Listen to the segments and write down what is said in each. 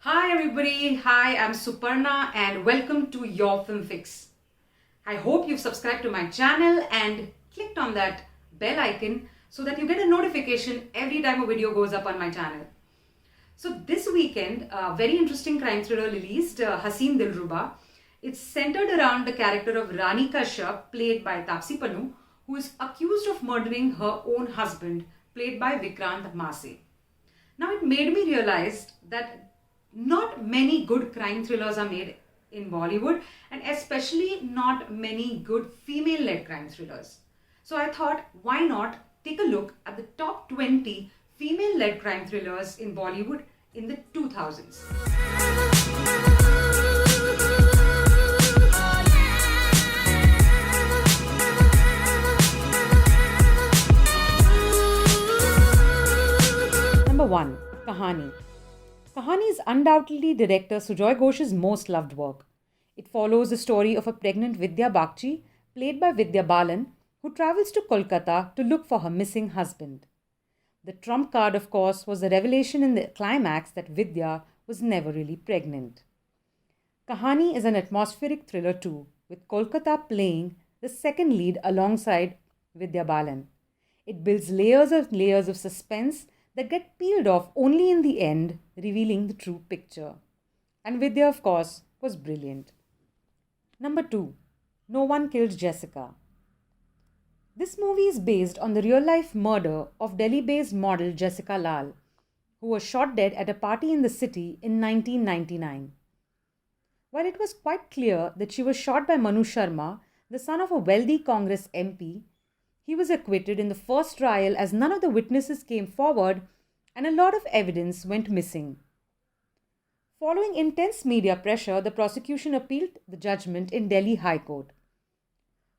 Hi everybody, hi, I'm Suparna and welcome to Your Film Fix. I hope you've subscribed to my channel and clicked on that bell icon so that you get a notification every time a video goes up on my channel. So this weekend, a very interesting crime thriller released, Haseen Dilruba. It's centered around the character of Rani Kashyap, played by Taapsee Pannu, who is accused of murdering her own husband, played by Vikrant Masse. Now it made me realize that not many good crime thrillers are made in Bollywood, and especially not many good female-led crime thrillers. So I thought, why not take a look at the top 20 female-led crime thrillers in Bollywood in the 2000s. Number 1. Kahani. Kahani is undoubtedly director Sujoy Ghosh's most loved work. It follows the story of a pregnant Vidya Bakchi, played by Vidya Balan, who travels to Kolkata to look for her missing husband. The trump card, of course, was the revelation in the climax that Vidya was never really pregnant. Kahani is an atmospheric thriller too, with Kolkata playing the second lead alongside Vidya Balan. It builds layers of suspense that get peeled off only in the end, revealing the true picture. And Vidya, of course, was brilliant. Number 2. No One Killed Jessica. This movie is based on the real-life murder of Delhi-based model Jessica Lal, who was shot dead at a party in the city in 1999. While it was quite clear that she was shot by Manu Sharma, the son of a wealthy Congress MP, he was acquitted in the first trial as none of the witnesses came forward and a lot of evidence went missing. Following intense media pressure, the prosecution appealed the judgment in Delhi High Court.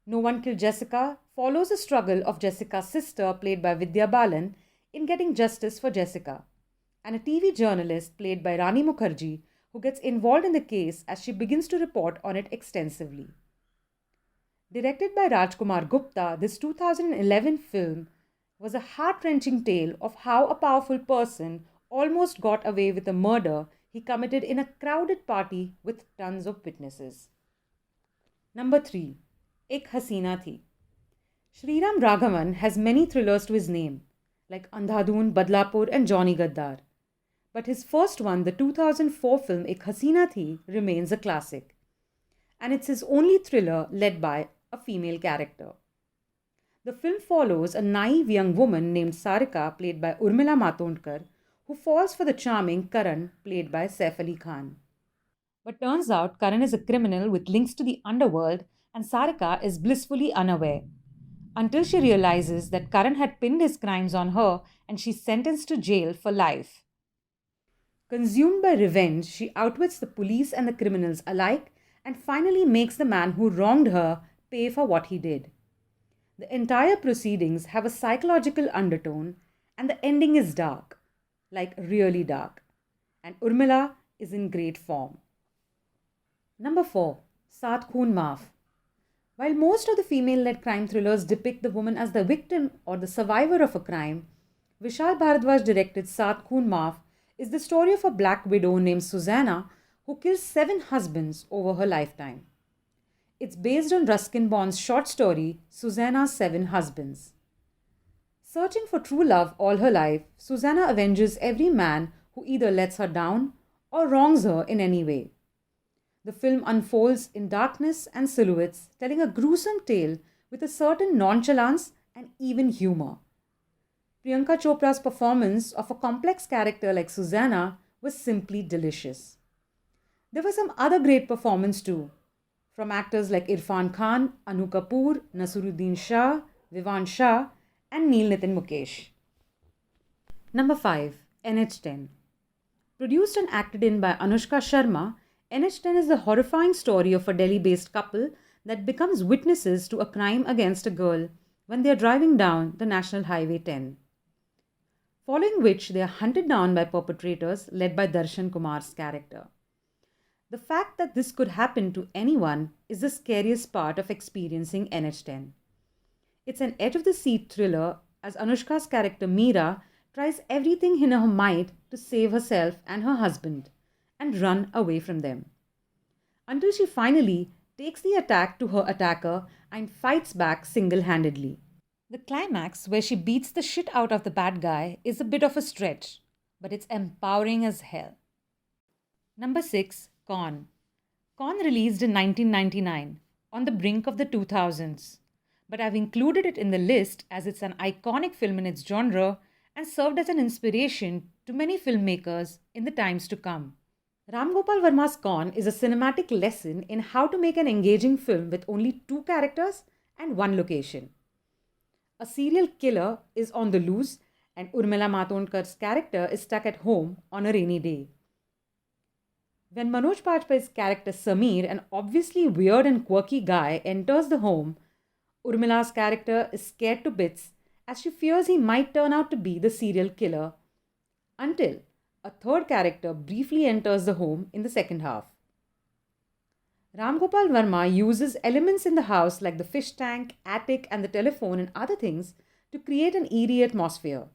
No One Killed Jessica follows the struggle of Jessica's sister, played by Vidya Balan, in getting justice for Jessica, and a TV journalist, played by Rani Mukherjee, who gets involved in the case as she begins to report on it extensively. Directed by Raj Kumar Gupta, this 2011 film was a heart-wrenching tale of how a powerful person almost got away with a murder he committed in a crowded party with tons of witnesses. Number 3. Akhaseenathi. Sriram Raghavan has many thrillers to his name, like Andhadhun, Badlapur and Johnny Gaddar. But his first one, the 2004 film Akhaseenathi, remains a classic. And it's his only thriller led by a female character. The film follows a naive young woman named Sarika, played by Urmila Matondkar, who falls for the charming Karan, played by Saif Ali Khan. But turns out Karan is a criminal with links to the underworld and Sarika is blissfully unaware, until she realizes that Karan had pinned his crimes on her and she's sentenced to jail for life. Consumed by revenge, she outwits the police and the criminals alike and finally makes the man who wronged her pay for what he did. The entire proceedings have a psychological undertone and the ending is dark, like really dark. And Urmila is in great form. Number 4. Saat, Khoon, Maaf. While most of the female-led crime thrillers depict the woman as the victim or the survivor of a crime, Vishal Bhardwaj directed Saat, Khoon, Maaf is the story of a black widow named Susanna who kills 7 husbands over her lifetime. It's based on Ruskin Bond's short story, Susanna's 7 Husbands. Searching for true love all her life, Susanna avenges every man who either lets her down or wrongs her in any way. The film unfolds in darkness and silhouettes, telling a gruesome tale with a certain nonchalance and even humor. Priyanka Chopra's performance of a complex character like Susanna was simply delicious. There were some other great performances too, from actors like Irfan Khan, Anu Kapoor, Nasiruddin Shah, Vivan Shah, and Neel Nitin Mukesh. Number 5. NH10. Produced and acted in by Anushka Sharma, NH10 is the horrifying story of a Delhi-based couple that becomes witnesses to a crime against a girl when they are driving down the National Highway 10. Following which they are hunted down by perpetrators led by Darshan Kumar's character. The fact that this could happen to anyone is the scariest part of experiencing NH10. It's an edge-of-the-seat thriller as Anushka's character Meera tries everything in her might to save herself and her husband, and run away from them. Until she finally takes the attack to her attacker and fights back single-handedly. The climax, where she beats the shit out of the bad guy, is a bit of a stretch, but it's empowering as hell. Number 6. Khoon. Khoon released in 1999, on the brink of the 2000s. But I've included it in the list as it's an iconic film in its genre and served as an inspiration to many filmmakers in the times to come. Ram Gopal Verma's Khoon is a cinematic lesson in how to make an engaging film with only 2 characters and 1 location. A serial killer is on the loose and Urmila Matondkar's character is stuck at home on a rainy day. When Manoj Bajpayee's character Samir, an obviously weird and quirky guy, enters the home, Urmila's character is scared to bits as she fears he might turn out to be the serial killer, until a third character briefly enters the home in the second half. Ram Gopal Verma uses elements in the house like the fish tank, attic, and the telephone and other things to create an eerie atmosphere.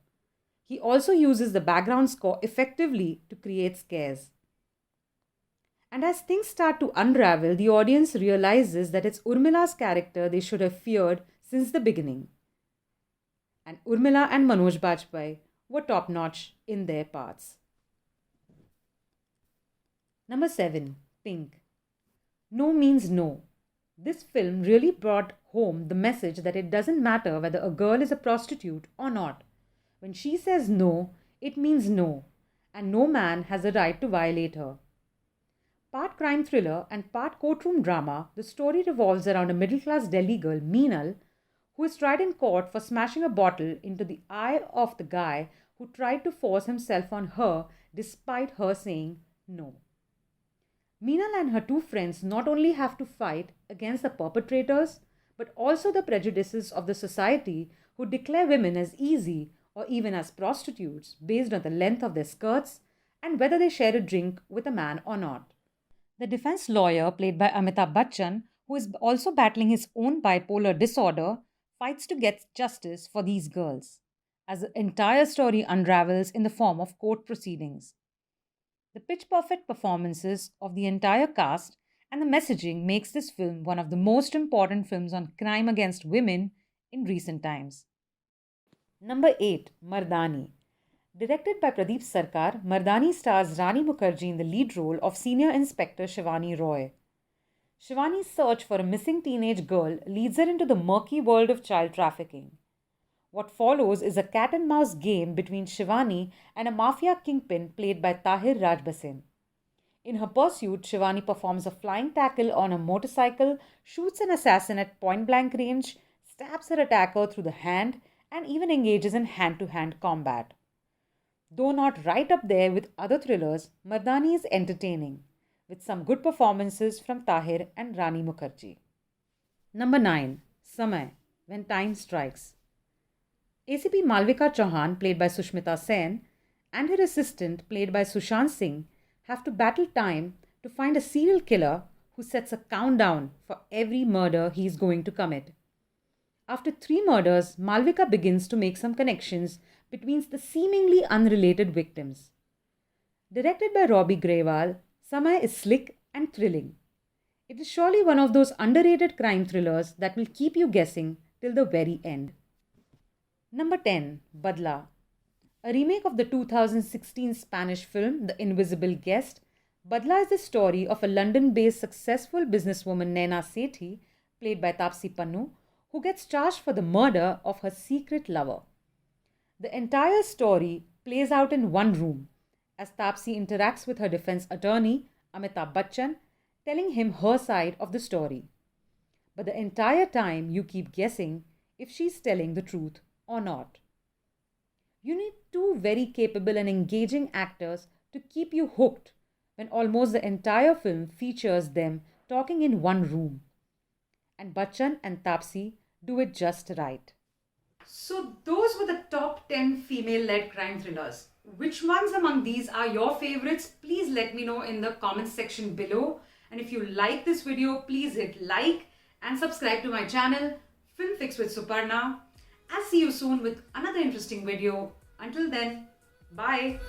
He also uses the background score effectively to create scares. And as things start to unravel, the audience realizes that it's Urmila's character they should have feared since the beginning. And Urmila and Manoj Bajpayee were top-notch in their parts. Number 7. Pink. No means no. This film really brought home the message that it doesn't matter whether a girl is a prostitute or not. When she says no, it means no, and no man has a right to violate her. Part crime thriller and part courtroom drama, the story revolves around a middle-class Delhi girl, Meenal, who is tried in court for smashing a bottle into the eye of the guy who tried to force himself on her despite her saying no. Meenal and her 2 friends not only have to fight against the perpetrators, but also the prejudices of the society who declare women as easy or even as prostitutes based on the length of their skirts and whether they share a drink with a man or not. The defense lawyer, played by Amitabh Bachchan, who is also battling his own bipolar disorder, fights to get justice for these girls, as the entire story unravels in the form of court proceedings. The pitch-perfect performances of the entire cast and the messaging makes this film one of the most important films on crime against women in recent times. Number 8. Mardani. Directed by Pradeep Sarkar, Mardani stars Rani Mukherjee in the lead role of Senior Inspector Shivani Roy. Shivani's search for a missing teenage girl leads her into the murky world of child trafficking. What follows is a cat-and-mouse game between Shivani and a mafia kingpin played by Tahir Rajbasin. In her pursuit, Shivani performs a flying tackle on a motorcycle, shoots an assassin at point-blank range, stabs her attacker through the hand, and even engages in hand-to-hand combat. Though not right up there with other thrillers, Mardani is entertaining, with some good performances from Tahir and Rani Mukherjee. Number 9. Samay, When Time Strikes. ACP Malvika Chauhan, played by Sushmita Sen, and her assistant, played by Sushant Singh, have to battle time to find a serial killer who sets a countdown for every murder he is going to commit. After 3 murders, Malvika begins to make some connections between the seemingly unrelated victims. Directed by Robbie Grewal, Samay is slick and thrilling. It is surely one of those underrated crime thrillers that will keep you guessing till the very end. Number 10. Budhla. A remake of the 2016 Spanish film The Invisible Guest, Budhla is the story of a London-based successful businesswoman Naina Sethi, played by Taapsee Pannu, who gets charged for the murder of her secret lover. The entire story plays out in one room, as Taapsee interacts with her defense attorney, Amitabh Bachchan, telling him her side of the story. But the entire time you keep guessing if she's telling the truth or not. You need 2 very capable and engaging actors to keep you hooked when almost the entire film features them talking in one room. And Bachchan and Taapsee do it just right. So those were the top 10 female-led crime thrillers. Which ones among these are your favorites? Please let me know in the comments section below. And if you like this video, please hit like and subscribe to my channel, Film Fix with Suparna. I'll see you soon with another interesting video. Until then, bye.